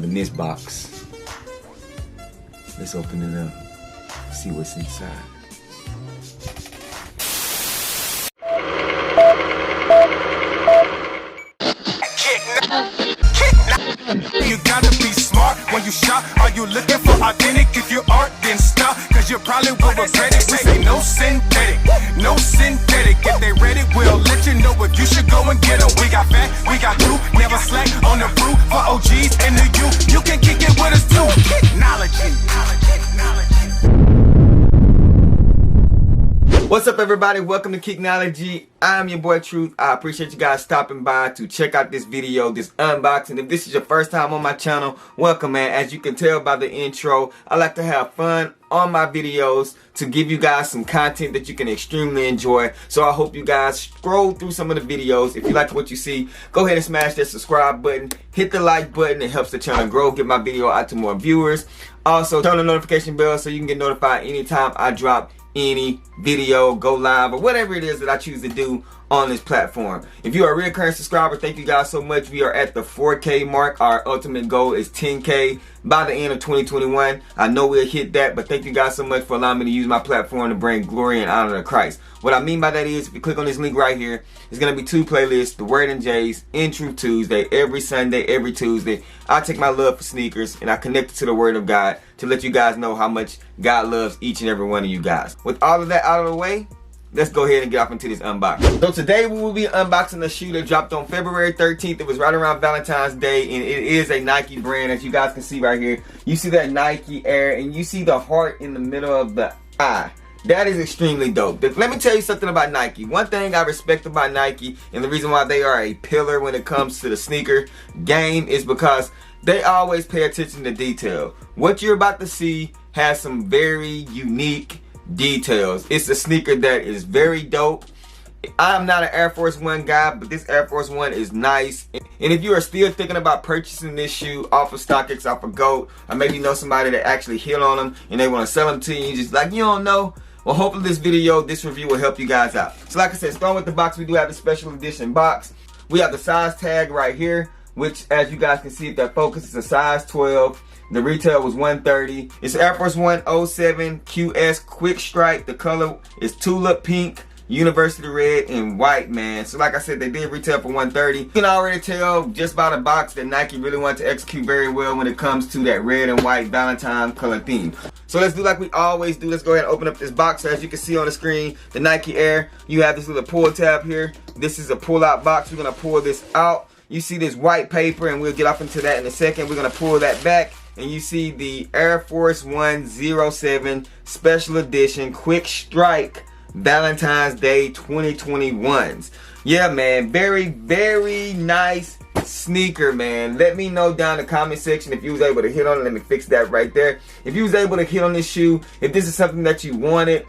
love in this box. Let's open it up. See what's inside. You gotta be smart when you shop. Are you looking for authentic? If you aren't, then stop, cause you probably will regret it. We say no synthetic, no synthetic. If they ready, we'll let you know if you should go and get them. We got fat, we got two, never slack on the brew. For OGs and the you can kick it with us too. Kicknology. What's up, everybody? Welcome to Kicknology. I'm your boy Truth. I appreciate you guys stopping by to check out this video, this unboxing. If this is your first time on my channel, welcome, man. As you can tell by the intro, I like to have fun on my videos to give you guys some content that you can extremely enjoy. So I hope you guys scroll through some of the videos. If you like what you see, go ahead and smash that subscribe button, hit the like button. It helps the channel grow, get my video out to more viewers. Also, turn the notification bell so you can get notified anytime I drop any video, go live, or whatever it is that I choose to do on this platform. If you are a recurring subscriber, thank you guys so much. We are at the 4K mark. Our ultimate goal is 10K by the end of 2021. I know we'll hit that, but thank you guys so much for allowing me to use my platform to bring glory and honor to Christ. What I mean by that is, if you click on this link right here, it's going to be two playlists, The Word and J's, In Truth Tuesday, every Sunday, every Tuesday. I take my love for sneakers and I connect it to the Word of God to let you guys know how much God loves each and every one of you guys. With all of that out of the way, let's go ahead and get off into this unboxing. So today we will be unboxing a shoe that dropped on February 13th. It was right around Valentine's Day, and it is a Nike brand, as you guys can see right here. You see that Nike Air, and you see the heart in the middle of the eye. That is extremely dope. Let me tell you something about Nike. One thing I respect about Nike, and the reason why they are a pillar when it comes to the sneaker game, is because they always pay attention to detail. What you're about to see has some very unique details. It's a sneaker that is very dope. I'm not an Air Force One guy, but this Air Force One is nice. And if you are still thinking about purchasing this shoe off of StockX, off of GOAT, or maybe you know somebody that actually hit on them and they want to sell them to you, you just like, you don't know. Well, hopefully this video, this review will help you guys out. So like I said, starting with the box, we do have the special edition box. We have the size tag right here, which, as you guys can see, if that focus is a size 12. The retail was $130. It's Air Force One 07 QS Quick Stripe. The color is tulip pink, university red, and white, man. So like I said, they did retail for $130. You can already tell just by the box that Nike really wanted to execute very well when it comes to that red and white Valentine color theme. So let's do like we always do. Let's go ahead and open up this box. So as you can see on the screen, the Nike Air, you have this little pull tab here. This is a pull-out box. We're gonna pull this out. You see this white paper, and we'll get off into that in a second. We're gonna pull that back, and you see the Air Force One 07 Special Edition Quick Strike Valentine's Day 2021s. Yeah, man, very, very nice sneaker, man. Let me know down in the comment section if you was able to hit on it. Let me fix that right there. If you was able to hit on this shoe, if this is something that you wanted,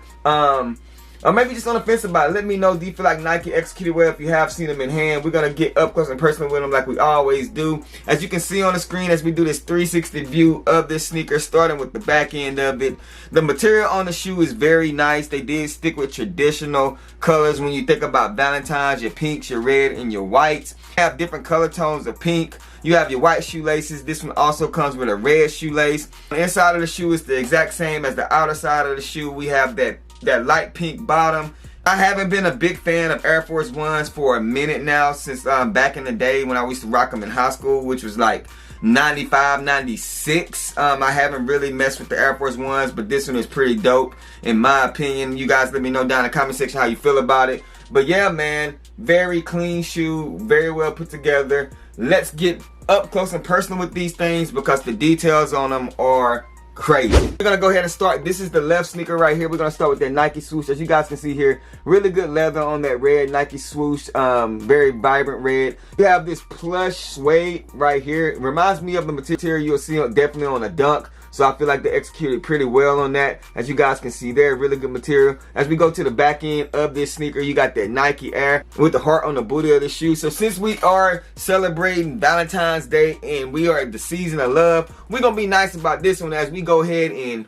or maybe just on the fence about it, let me know. Do you feel like Nike executed well? If you have seen them in hand, we're going to get up close and personal with them like we always do. As you can see on the screen, as we do this 360 view of this sneaker, starting with the back end of it, the material on the shoe is very nice. They did stick with traditional colors when you think about Valentine's, your pinks, your red, and your whites. You have different color tones of pink. You have your white shoelaces. This one also comes with a red shoelace. The inside of the shoe is the exact same as the outer side of the shoe. We have that light pink bottom. I haven't been a big fan of Air Force Ones for a minute now, since back in the day when I used to rock them in high school, which was like 95, 96. I haven't really messed with the Air Force Ones, but this one is pretty dope in my opinion. You guys let me know down in the comment section how you feel about it. But yeah, man, very clean shoe, very well put together. Let's get up close and personal with these things because the details on them are crazy. We're gonna go ahead and start. This is the left sneaker right here. We're gonna start with that Nike swoosh. As you guys can see here, really good leather on that red Nike swoosh, very vibrant red. You have this plush suede right here. It reminds me of the material you'll see definitely on a Dunk. So I feel like they executed pretty well on that. As you guys can see there, really good material. As we go to the back end of this sneaker, you got that Nike Air with the heart on the booty of the shoe. So since we are celebrating Valentine's Day and we are at the season of love, we're gonna be nice about this one as we go ahead and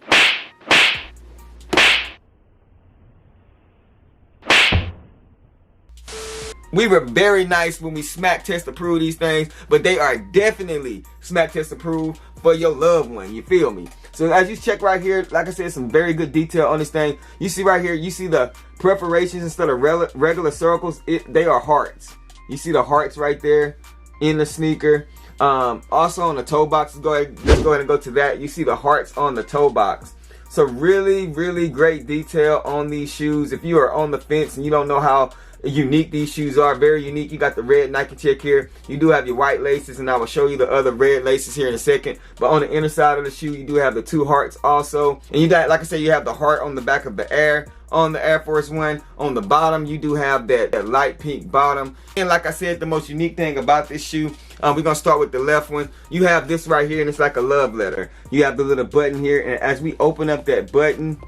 We were very nice when we smack test approve these things, but they are definitely smack test approved for your loved one. You feel me? So as you check right here, like I said, some very good detail on this thing. You see right here, you see the perforations instead of regular circles. They are hearts. You see the hearts right there in the sneaker. Also on the toe box, let's go ahead and go to that. You see the hearts on the toe box. So really, really great detail on these shoes. If you are on the fence and you don't know how unique these shoes are, very unique. You got the red Nike check here. You do have your white laces, and I will show you the other red laces here in a second. But on the inner side of the shoe, you do have the two hearts also. And you got, like I said, you have the heart on the back of the Air. On the Air Force One, on the bottom, you do have that light pink bottom. And like I said, the most unique thing about this shoe, we're going to start with the left one. You have this right here, and it's like a love letter. You have the little button here, and as we open up that button,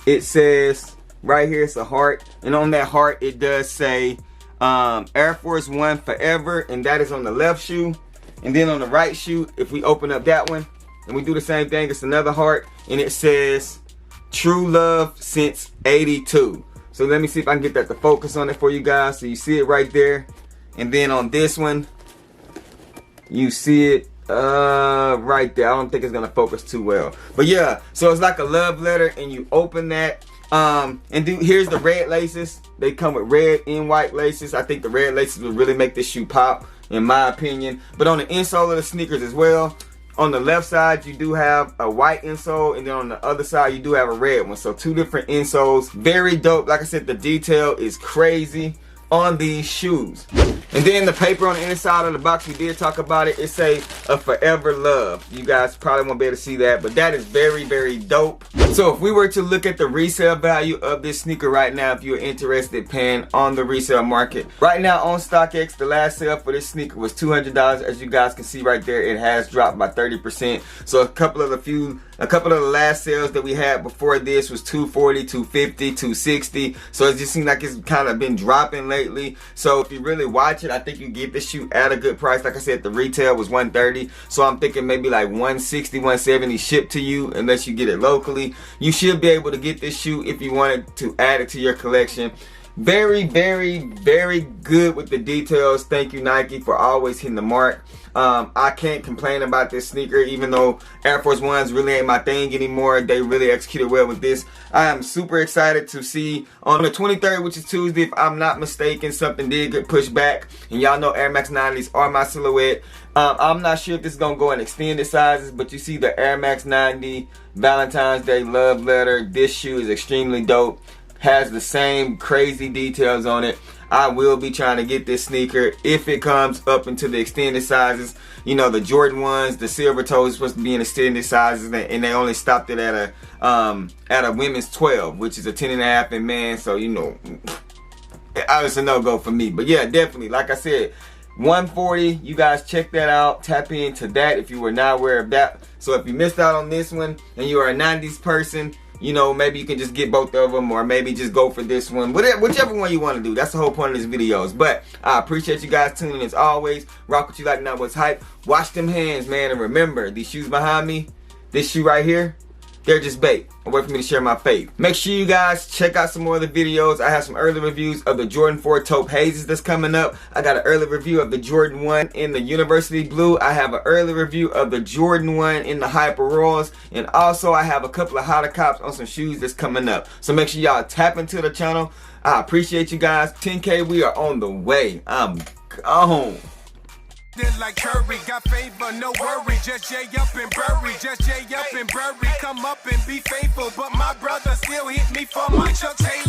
it says right here, it's a heart. And on that heart, it does say Air Force One Forever, and that is on the left shoe. And then on the right shoe, if we open up that one, and we do the same thing, it's another heart, and it says True Love Since 82. So let me see if I can get that to focus on it for you guys. So you see it right there. And then on this one, you see it right there. I don't think it's gonna focus too well. But yeah, so it's like a love letter, and you open that. Here's the red laces. They come with red and white laces. I think the red laces will really make this shoe pop, in my opinion. But on the insole of the sneakers as well, on the left side, you do have a white insole, and then on the other side, you do have a red one. So two different insoles. Very dope. Like I said, the detail is crazy on these shoes. And then the paper on the inside of the box, we did talk about it. It say a forever love. You guys probably won't be able to see that, but that is very, very dope. So if we were to look at the resale value of this sneaker right now, if you're interested paying on the resale market, right now on StockX, the last sale for this sneaker was $200. As you guys can see right there, it has dropped by 30%. So a couple of the last sales that we had before this was $240, $250, $260. So it just seems like it's kind of been dropping lately. So if you really watch it, I think you get this shoe at a good price. Like I said, the retail was $130. So I'm thinking maybe like $160, $170 shipped to you, unless you get it locally. You should be able to get this shoe if you wanted to add it to your collection. Very, very, very good with the details. Thank you, Nike, for always hitting the mark. I can't complain about this sneaker, even though Air Force Ones really ain't my thing anymore. They really executed well with this. I am super excited to see on the 23rd, which is Tuesday, if I'm not mistaken, something did get pushed back. And y'all know Air Max 90s are my silhouette. I'm not sure if this is going to go in extended sizes, but you see the Air Max 90 Valentine's Day love letter. This shoe is extremely dope. Has the same crazy details on it. I will be trying to get this sneaker if it comes up into the extended sizes. You know, the Jordan ones, the silver toe is supposed to be in extended sizes, and they only stopped it at a women's 12, which is a 10.5 in men. So you know, it's a no-go for me. But yeah, definitely, like I said, $140. You guys check that out. Tap into that if you were not aware of that. So if you missed out on this one and you are a 90s person, you know, maybe you can just get both of them, or maybe just go for this one. Whichever one you want to do. That's the whole point of these videos. But I appreciate you guys tuning in as always. Rock what you like, not what's hype. Wash them hands, man. And remember, these shoes behind me, this shoe right here, they're just bait. A way for me to share my faith. Make sure you guys check out some more of the videos. I have some early reviews of the Jordan 4 taupe hazes that's coming up. I got an early review of the Jordan 1 in the University Blue. I have an early review of the Jordan 1 in the Hyper Royals. And also I have a couple of hotter cops on some shoes that's coming up. So make sure y'all tap into the channel. I appreciate you guys. 10K, we are on the way. I'm gone. Like Curry, got favor, no worry. Just jay up and bury, just jay up and bury. Come up and be faithful, but my brother still hit me for my Chuck Taylor.